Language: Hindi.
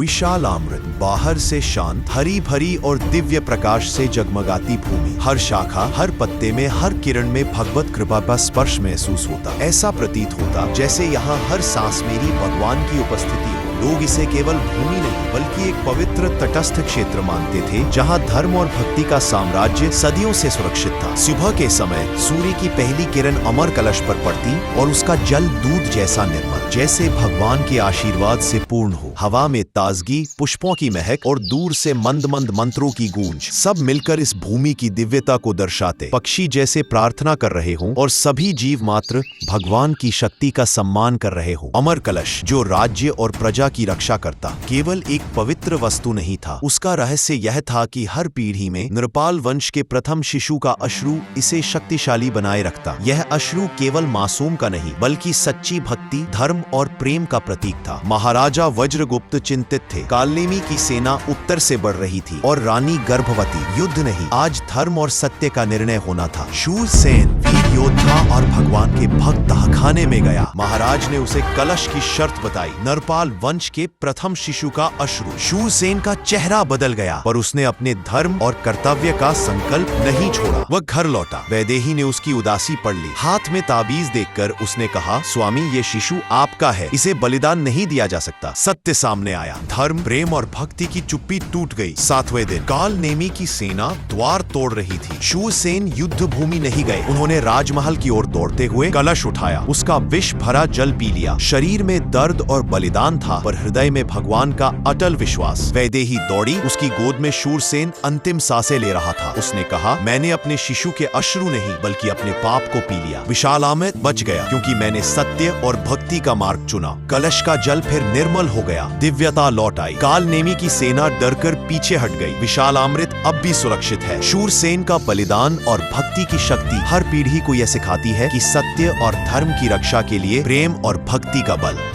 विशाल अमृत, बाहर से शांत, हरी भरी और दिव्य प्रकाश से जगमगाती भूमि। हर शाखा, हर पत्ते में, हर किरण में भगवत कृपा का स्पर्श महसूस होता। ऐसा प्रतीत होता जैसे यहाँ हर सांस मेरी भगवान की उपस्थिति हो। लोग इसे केवल भूमि नहीं बल्कि एक पवित्र तटस्थ क्षेत्र मानते थे, जहाँ धर्म और भक्ति का साम्राज्य सदियों से सुरक्षित था। सुबह के समय सूर्य की पहली किरण अमर कलश पर पड़ती और उसका जल दूध जैसा निर्मल, जैसे भगवान के आशीर्वाद से पूर्ण हो। हवा में ताजगी, पुष्पों की महक और दूर से मंद मंद मंत्रों की गूंज, सब मिलकर इस भूमि की दिव्यता को दर्शाते। पक्षी जैसे प्रार्थना कर रहे हों और सभी जीव मात्र भगवान की शक्ति का सम्मान कर रहे हों। अमर कलश, जो राज्य और प्रजा की रक्षा करता, केवल एक पवित्र वस्तु नहीं था। उसका रहस्य यह था कि हर पीढ़ी में नृपाल वंश के प्रथम शिशु का अश्रु इसे शक्तिशाली बनाए रखता। यह अश्रु केवल मासूम का नहीं बल्कि सच्ची भक्ति, धर्म और प्रेम का प्रतीक था। महाराजा वज्रगुप्त चिंतित थे। कालनेमी की सेना उत्तर से बढ़ रही थी और रानी गर्भवती। युद्ध नहीं, आज धर्म और सत्य का निर्णय होना था। शूरसेन, वीर योद्धा और भगवान के भक्त तहखाने में गया। महाराज ने उसे कलश की शर्त बताई, नरपाल वंश के प्रथम शिशु का अश्रु। शूरसेन का चेहरा बदल गया, पर उसने अपने धर्म और कर्तव्य का संकल्प नहीं छोड़ा। वह घर लौटा। वैदेही ने उसकी उदासी पढ़ ली। हाथ में ताबीज देखकर उसने कहा, स्वामी, ये शिशु आपका है, इसे बलिदान नहीं दिया जा सकता। सत्य सामने आया। धर्म, प्रेम और भक्ति की चुप्पी टूट गई। 7वें दिन कालनेमी की सेना द्वार तोड़ रही थी। शूरसेन युद्ध भूमि नहीं गए। उन्होंने राजमहल की ओर दौड़ते हुए कलश उठाया, उसका विष भरा जल पी लिया। शरीर में दर्द और बलिदान था, पर हृदय में भगवान का अटल विश्वास। वैदेही दौड़ी। उसकी गोद में शूरसेन अंतिम सांसें ले रहा था। उसने कहा, मैंने अपने शिशु के अश्रु नहीं बल्कि अपने पाप को पी लिया। विशाल अमृत बच गया क्योंकि मैंने सत्य और भक्ति का मार्ग चुना। कलश का जल फिर निर्मल हो गया। दिव्यता लौट आई। कालनेमी की सेना डरकर पीछे हट गई। विशाल अमृत अब भी सुरक्षित है। शूरसेन का बलिदान और भक्ति की शक्ति हर पीढ़ी को यह सिखाती है कि सत्य और धर्म की रक्षा के लिए प्रेम और भक्ति का बल।